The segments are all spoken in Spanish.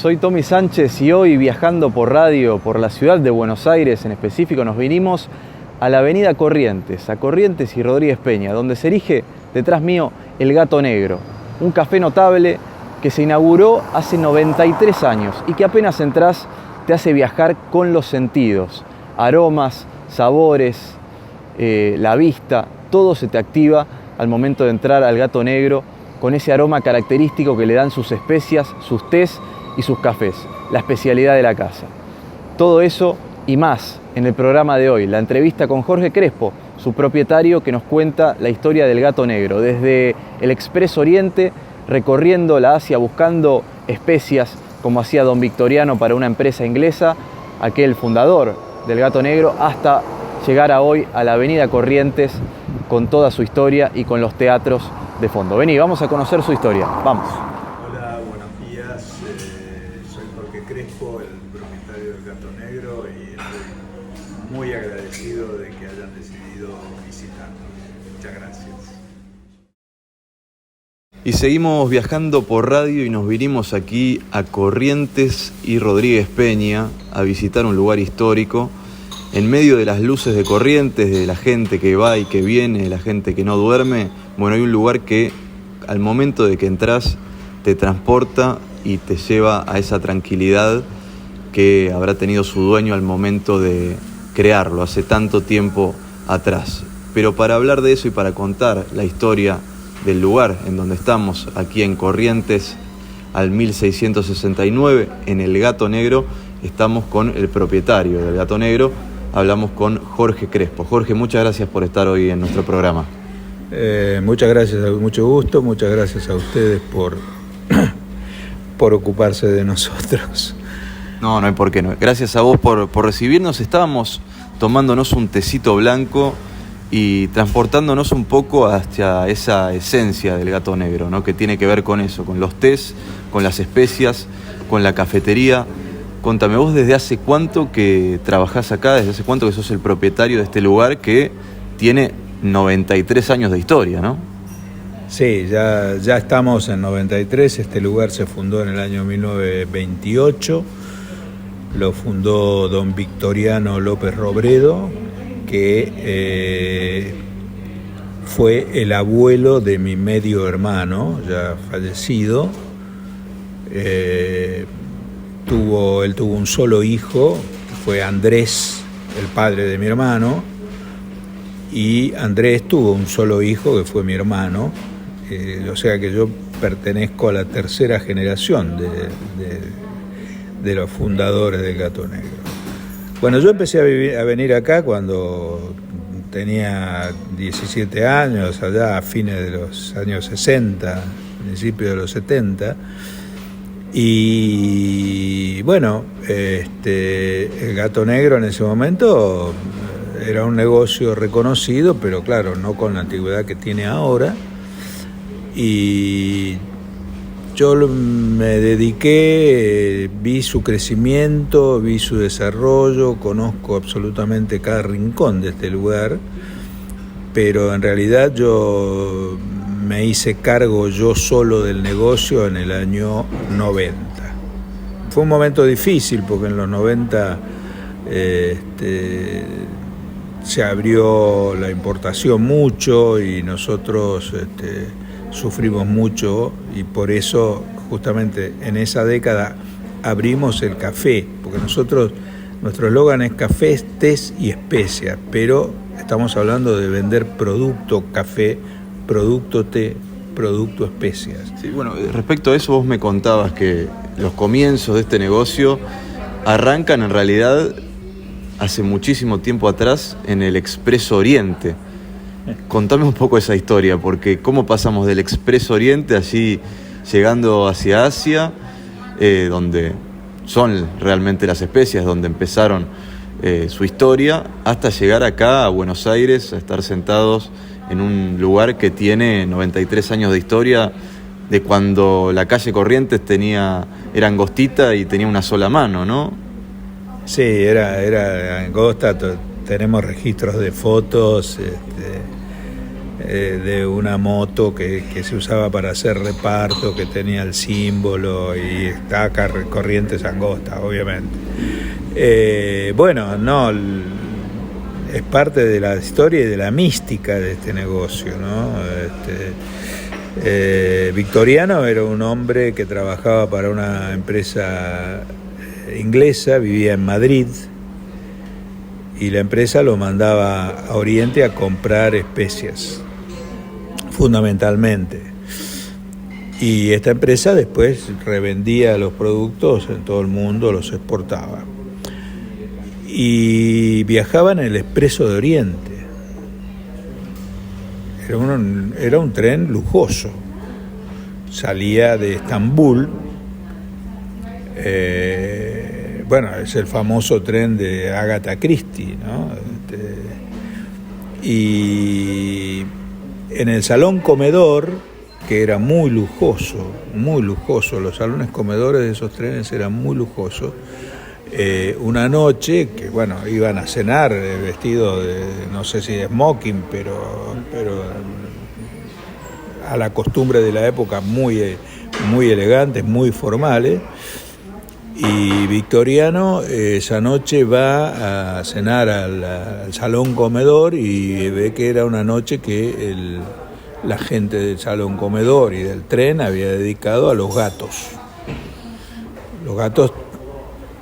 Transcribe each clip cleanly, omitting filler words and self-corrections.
soy Tommy Sánchez y hoy viajando por radio por la ciudad de Buenos Aires en específico nos vinimos a la avenida Corrientes, a Corrientes y Rodríguez Peña, donde se erige detrás mío el Gato Negro, un café notable que se inauguró hace 93 años y que apenas entras te hace viajar con los sentidos, aromas, sabores, la vista, todo se te activa al momento de entrar al Gato Negro con ese aroma característico que le dan sus especias, sus tés y sus cafés, la especialidad de la casa. Todo eso y más en el programa de hoy, la entrevista con Jorge Crespo, su propietario, que nos cuenta la historia del Gato Negro, desde el Expreso Oriente, recorriendo la Asia buscando especias, como hacía Don Victoriano para una empresa inglesa, aquel fundador del Gato Negro, hasta llegar a hoy a la avenida Corrientes con toda su historia y con los teatros de fondo. Vení, vamos a conocer su historia, vamos. Hola, buenos días, soy Jorge Crespo, el propietario del Gato Negro, y estoy muy agradecido de que hayan decidido visitarnos. Muchas gracias. Y seguimos viajando por radio y nos vinimos aquí a Corrientes y Rodríguez Peña a visitar un lugar histórico en medio de las luces de Corrientes, de la gente que va y que viene, de la gente que no duerme. Bueno, hay un lugar que al momento de que entras te transporta y te lleva a esa tranquilidad que habrá tenido su dueño al momento de crearlo, hace tanto tiempo atrás. Pero para hablar de eso y para contar la historia del lugar en donde estamos, aquí en Corrientes, al 1669, en el Gato Negro, estamos con el propietario del Gato Negro, hablamos con Jorge Crespo. Jorge, muchas gracias por estar hoy en nuestro programa. Muchas gracias, mucho gusto, muchas gracias a ustedes por ocuparse de nosotros. No hay por qué no. Gracias a vos por recibirnos. Estábamos tomándonos un tecito blanco y transportándonos un poco hacia esa esencia del Gato Negro, ¿no? Que tiene que ver con eso, con los tés, con las especias, con la cafetería. Contame, vos desde hace cuánto que trabajás acá, desde hace cuánto que sos el propietario de este lugar que tiene 93 años de historia, ¿no? Sí, ya estamos en 93, este lugar se fundó en el año 1928, lo fundó don Victoriano López Robredo, que fue el abuelo de mi medio hermano, ya fallecido. Él tuvo un solo hijo, que fue Andrés, el padre de mi hermano, y Andrés tuvo un solo hijo, que fue mi hermano, o sea que yo pertenezco a la tercera generación de los fundadores del Gato Negro. Bueno, yo empecé a venir acá cuando tenía 17 años, allá a fines de los años 60, principios de los 70, y bueno, el Gato Negro en ese momento era un negocio reconocido, pero claro, no con la antigüedad que tiene ahora, y yo me dediqué, vi su crecimiento, vi su desarrollo, conozco absolutamente cada rincón de este lugar, pero en realidad yo me hice cargo yo solo del negocio en el año 90. Fue un momento difícil porque en los 90 se abrió la importación mucho y nosotros sufrimos mucho, y por eso justamente en esa década abrimos el café, porque nuestro eslogan es café, tés y especias, pero estamos hablando de vender producto café, producto té, producto especias. Sí, bueno, respecto a eso vos me contabas que los comienzos de este negocio arrancan en realidad hace muchísimo tiempo atrás en el Expreso Oriente. Contame un poco esa historia, porque cómo pasamos del Expreso Oriente, allí llegando hacia Asia, donde son realmente las especias, donde empezaron su historia, hasta llegar acá a Buenos Aires, a estar sentados en un lugar que tiene 93 años de historia, de cuando la calle Corrientes era angostita y tenía una sola mano, ¿no? Sí, era angosta. Tenemos registros de fotos de una moto que se usaba para hacer reparto, que tenía el símbolo y está corrientes angostas, obviamente. Bueno, no, es parte de la historia y de la mística de este negocio, ¿no? Victoriano era un hombre que trabajaba para una empresa inglesa, vivía en Madrid, y la empresa lo mandaba a Oriente a comprar especias, fundamentalmente. Y esta empresa después revendía los productos en todo el mundo, los exportaba. Y viajaba en el Expreso de Oriente. Era un tren lujoso. Salía de Estambul. Bueno, es el famoso tren de Agatha Christie, ¿no? Y en el salón comedor, que era muy lujoso, los salones comedores de esos trenes eran muy lujosos. Una noche que, bueno, iban a cenar vestidos de, no sé si de smoking, pero a la costumbre de la época, muy elegantes, muy formales. Y Victoriano esa noche va a cenar al salón comedor y ve que era una noche que la gente del salón comedor y del tren había dedicado a los gatos. Los gatos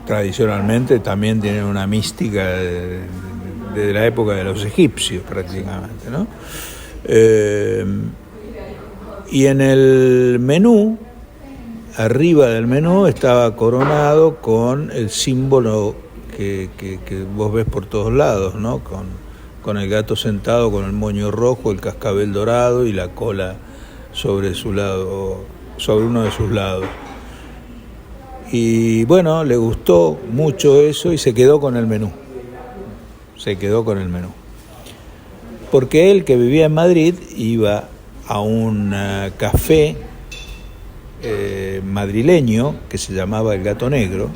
tradicionalmente también tienen una mística de la época de los egipcios prácticamente, ¿no? Y en el menú, arriba del menú, estaba coronado con el símbolo que vos ves por todos lados, ¿no? Con el gato sentado con el moño rojo, el cascabel dorado y la cola sobre uno de sus lados. Y bueno, le gustó mucho eso y se quedó con el menú. Porque él, que vivía en Madrid, iba a un café madrileño que se llamaba El Gato Negro.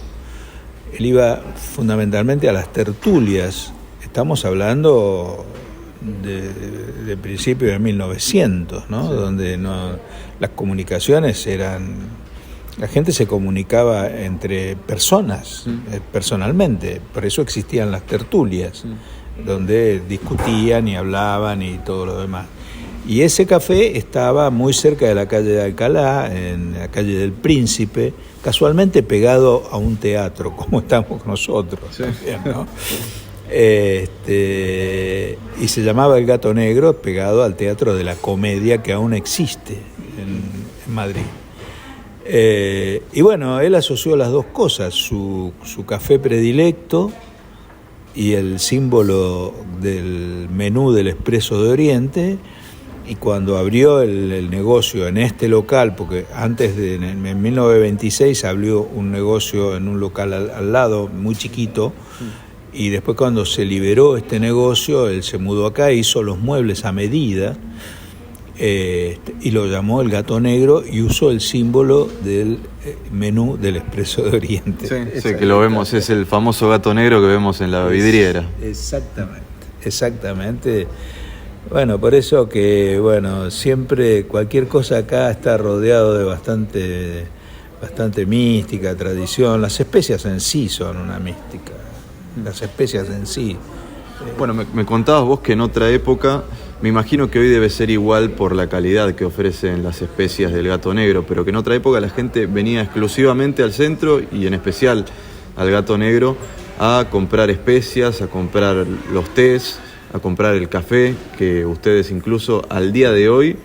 Él iba fundamentalmente a las tertulias. Estamos hablando de principios de 1900, ¿no? Sí. Donde las comunicaciones eran... La gente se comunicaba entre personas, personalmente. Por eso existían las tertulias, donde discutían y hablaban y todo lo demás. Y ese café estaba muy cerca de la calle de Alcalá, en la calle del Príncipe, casualmente pegado a un teatro, como estamos nosotros, sí. También, ¿no? Y se llamaba El Gato Negro, pegado al Teatro de la Comedia, que aún existe en Madrid. Y bueno, él asoció las dos cosas, su café predilecto y el símbolo del menú del Expreso de Oriente. Y cuando abrió el negocio en este local, porque antes en 1926 abrió un negocio en un local al lado, muy chiquito, y después cuando se liberó este negocio, él se mudó acá, hizo los muebles a medida, y lo llamó El Gato Negro y usó el símbolo del menú del Expreso de Oriente. Sí, que lo vemos, es el famoso gato negro que vemos en la vidriera. Exactamente. Bueno, por eso que, bueno, siempre cualquier cosa acá está rodeado de bastante mística, tradición. Las especias en sí son una mística, las especias en sí. Bueno, me contabas vos que en otra época, me imagino que hoy debe ser igual por la calidad que ofrecen las especias del Gato Negro, pero que en otra época la gente venía exclusivamente al centro y en especial al Gato Negro a comprar especias, a comprar los tés, a comprar el café, que ustedes incluso al día de hoy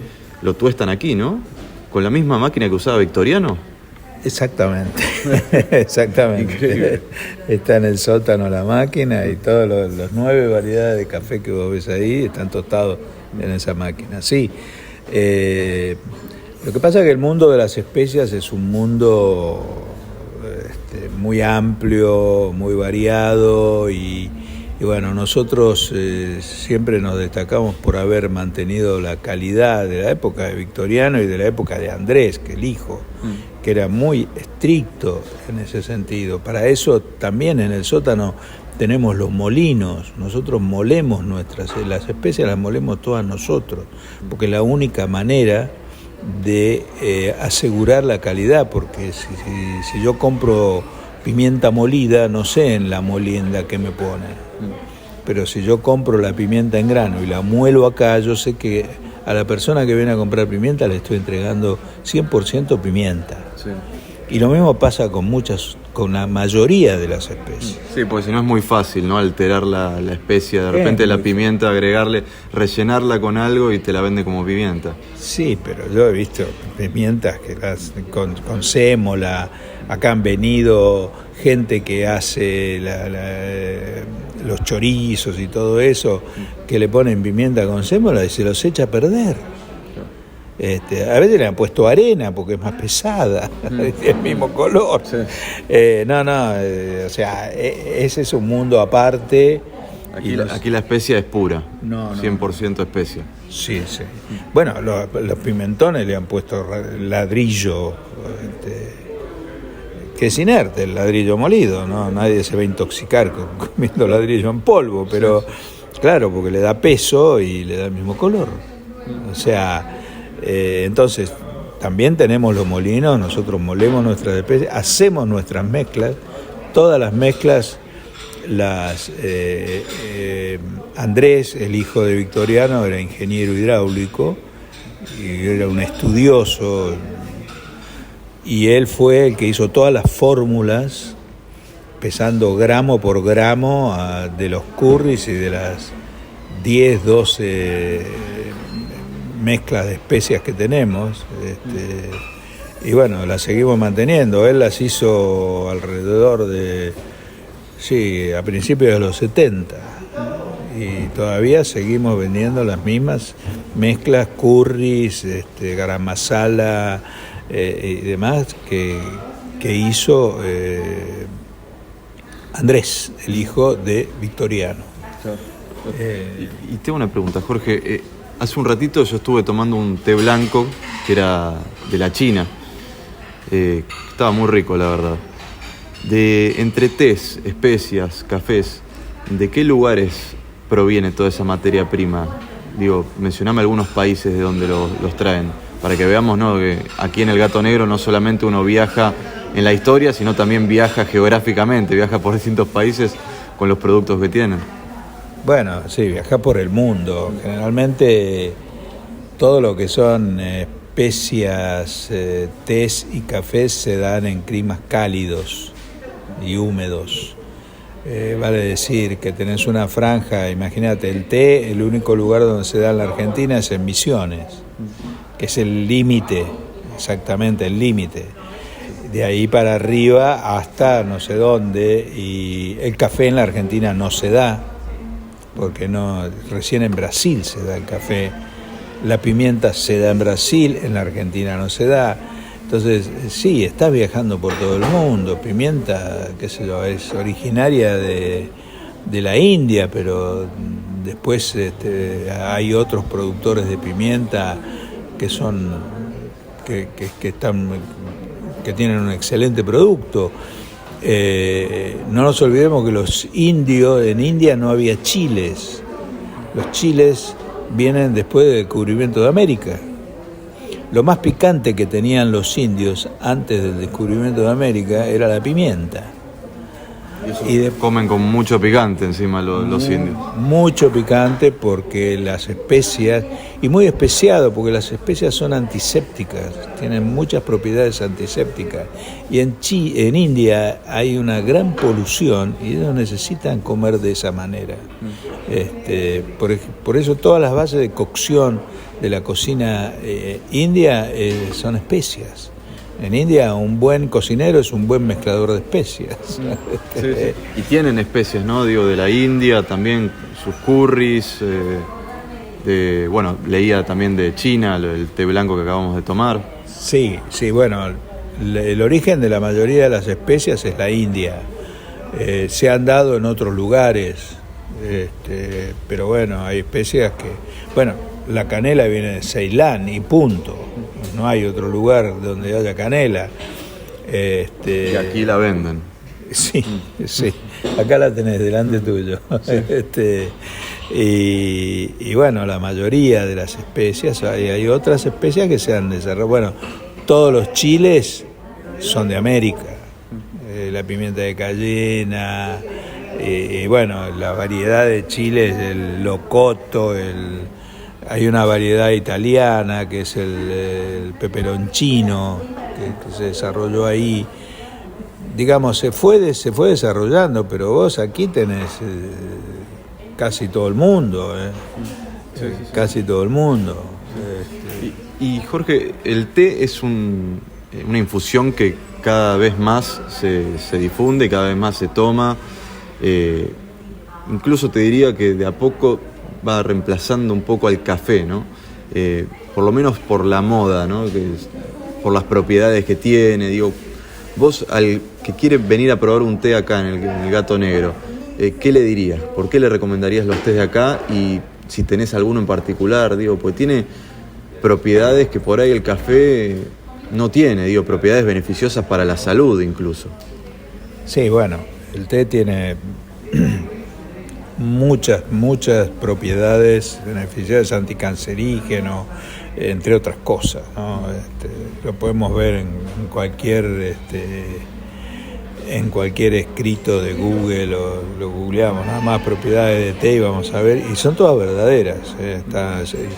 lo tuestan aquí, ¿no? ¿Con la misma máquina que usaba Victoriano? Exactamente. Increíble. Está en el sótano la máquina y todas las 9 variedades de café que vos ves ahí están tostados en esa máquina. Sí, lo que pasa es que el mundo de las especias es un mundo muy amplio, muy variado y bueno, nosotros siempre nos destacamos por haber mantenido la calidad de la época de Victoriano y de la época de Andrés, que el hijo, que era muy estricto en ese sentido. Para eso también en el sótano tenemos los molinos, nosotros molemos las especias las molemos todas nosotros, porque es la única manera de asegurar la calidad, porque si yo compro pimienta molida, no sé en la molienda que me pone, pero si yo compro la pimienta en grano y la muelo acá, yo sé que a la persona que viene a comprar pimienta le estoy entregando 100% pimienta. Sí. Y lo mismo pasa con la mayoría de las especies. Sí, porque si no es muy fácil, ¿no? Alterar la especia, de repente la pimienta, agregarle, rellenarla con algo y te la vende como pimienta. Sí, pero yo he visto pimientas que con sémola, acá han venido gente que hace los chorizos y todo eso, que le ponen pimienta con sémola y se los echa a perder. A veces le han puesto arena porque es más pesada, el mismo color. Sí. O sea, ese es un mundo aparte. Aquí la especia es pura, 100% especia. Sí, sí. Bueno, los pimentones le han puesto ladrillo, que es inerte el ladrillo molido, ¿no? Nadie se va a intoxicar comiendo ladrillo en polvo, pero claro, porque le da peso y le da el mismo color. O sea... entonces, también tenemos los molinos, nosotros molemos nuestras especies, hacemos nuestras mezclas, todas las mezclas, Andrés, el hijo de Victoriano, era ingeniero hidráulico y era un estudioso, y él fue el que hizo todas las fórmulas, pesando gramo por gramo de los curries y de las 10, 12... mezclas de especias que tenemos, y bueno, las seguimos manteniendo. Él las hizo alrededor a principios de los 70, y todavía seguimos vendiendo las mismas mezclas, curries, garam masala y demás que hizo Andrés, el hijo de Victoriano. Y tengo una pregunta, Jorge. Hace un ratito yo estuve tomando un té blanco que era de la China. Estaba muy rico, la verdad. Entre tés, especias, cafés, ¿de qué lugares proviene toda esa materia prima? Digo, mencioname algunos países de donde los traen, para que veamos, ¿no? Que aquí en El Gato Negro no solamente uno viaja en la historia, sino también viaja geográficamente, viaja por distintos países con los productos que tienen. Bueno, sí, viajar por el mundo. Generalmente todo lo que son especias, tés y cafés se dan en climas cálidos y húmedos. Vale decir que tenés una franja, imagínate, el té, el único lugar donde se da en la Argentina es en Misiones, que es el límite, exactamente el límite. De ahí para arriba hasta no sé dónde, y el café en la Argentina no se da, porque recién en Brasil se da el café, la pimienta se da en Brasil, en la Argentina no se da. Entonces, sí, estás viajando por todo el mundo. Pimienta, qué sé yo, es originaria de la India, pero después hay otros productores de pimienta que tienen un excelente producto. No nos olvidemos que en India no había chiles. Los chiles vienen después del descubrimiento de América. Lo más picante que tenían los indios antes del descubrimiento de América era la pimienta. Y comen con mucho picante encima los indios. Mucho picante porque las especias, y muy especiado porque las especias son antisépticas, tienen muchas propiedades antisépticas. Y en India hay una gran polución y ellos necesitan comer de esa manera. Por eso todas las bases de cocción de la cocina india son especias. En India un buen cocinero es un buen mezclador de especias. Sí. Y tienen especias, ¿no? Digo, de la India, también sus curries, leía también de China, el té blanco que acabamos de tomar. Sí, bueno, el origen de la mayoría de las especias es la India. Se han dado en otros lugares, pero bueno, hay especias que... Bueno, la canela viene de Ceilán y punto. No hay otro lugar donde haya canela. Y aquí la venden. Sí, sí. Acá la tenés delante tuyo. Sí. Y bueno, la mayoría de las especias, hay otras especias que se han desarrollado. Bueno, todos los chiles son de América. La pimienta de cayena, bueno, la variedad de chiles, el locoto, hay una variedad italiana que es el peperoncino, que se desarrolló ahí. Digamos, se fue desarrollando, pero vos aquí tenés casi todo el mundo, Sí. casi todo el mundo. Y Jorge, el té es una infusión que cada vez más se difunde, cada vez más se toma. Incluso te diría que de a poco va reemplazando un poco al café, ¿no? Por lo menos por la moda, ¿no? Por las propiedades que tiene. Digo, vos al que quiere venir a probar un té acá en el Gato Negro, ¿qué le dirías? ¿Por qué le recomendarías los tés de acá? Y si tenés alguno en particular, digo, pues tiene propiedades que por ahí el café no tiene, digo, propiedades beneficiosas para la salud incluso. Sí, bueno, el té tiene muchas propiedades beneficiosas, anticancerígeno, entre otras cosas, ¿no? Lo podemos ver en cualquier escrito de Google, o lo googleamos, nada más propiedades de té y vamos a ver, y son todas verdaderas,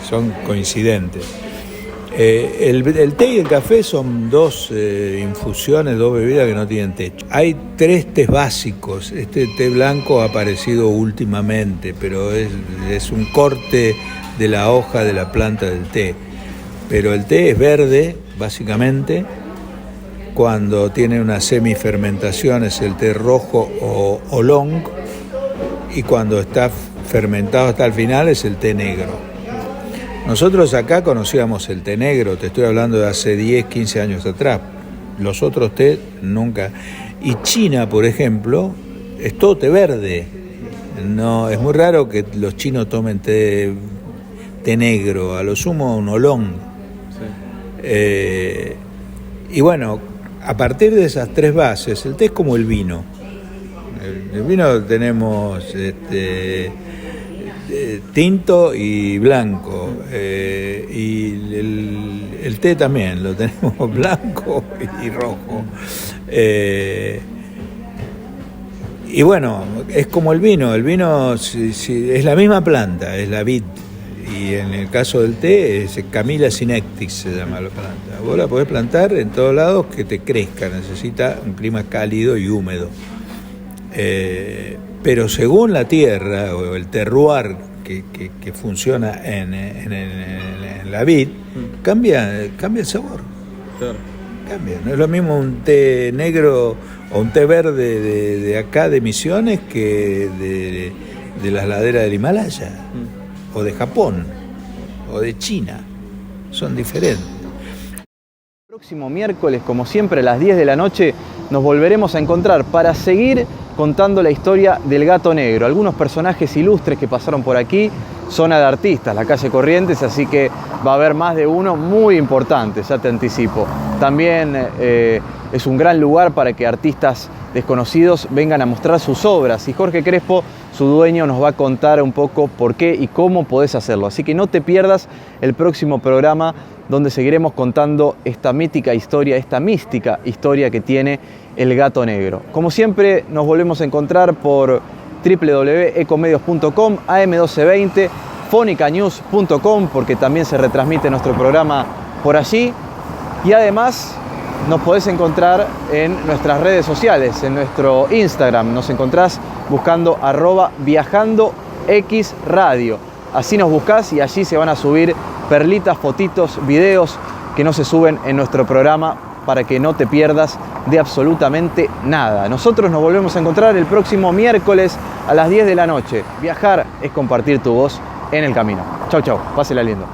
son coincidentes. El té y el café son dos infusiones, dos bebidas que no tienen techo. Hay 3 tés básicos. Este té blanco ha aparecido últimamente, pero es un corte de la hoja de la planta del té. Pero el té es verde, básicamente. Cuando tiene una semifermentación es el té rojo o oolong, y cuando está fermentado hasta el final es el té negro. Nosotros acá conocíamos el té negro, te estoy hablando de hace 10, 15 años atrás. Los otros té nunca. Y China, por ejemplo, es todo té verde. No, es muy raro que los chinos tomen té negro, a lo sumo un oolong. Sí. Y bueno, a partir de esas 3 bases, el té es como el vino. El vino tenemos tinto y blanco, y el té también lo tenemos blanco y rojo. Y bueno, es como el vino es la misma planta, es la vid, y en el caso del té es Camellia sinensis, se llama la planta. Vos la podés plantar en todos lados que te crezca, necesita un clima cálido y húmedo. Pero según la tierra o el terroir que funciona en la vid, cambia el sabor. Claro. Cambia. No es lo mismo un té negro o un té verde de acá de Misiones que de las laderas del Himalaya, o de Japón, o de China. Son diferentes. El próximo miércoles, como siempre, a las 10 de la noche, nos volveremos a encontrar para seguir contando la historia del Gato Negro. Algunos personajes ilustres que pasaron por aquí, zona de artistas, la calle Corrientes, así que va a haber más de uno muy importante, ya te anticipo. También es un gran lugar para que artistas desconocidos vengan a mostrar sus obras, y Jorge Crespo, su dueño, nos va a contar un poco por qué y cómo podés hacerlo. Así que no te pierdas el próximo programa, donde seguiremos contando esta mítica historia, esta mística historia que tiene el Gato Negro. Como siempre, nos volvemos a encontrar por www.ecomedios.com, AM1220, fonicanews.com, porque también se retransmite nuestro programa por allí. Y además nos podés encontrar en nuestras redes sociales, en nuestro Instagram. Nos encontrás buscando @viajandoxradio. Así nos buscás y allí se van a subir perlitas, fotitos, videos que no se suben en nuestro programa, para que no te pierdas de absolutamente nada. Nosotros nos volvemos a encontrar el próximo miércoles a las 10 de la noche. Viajar es compartir tu voz en el camino. Chau, chau. Pásela lindo.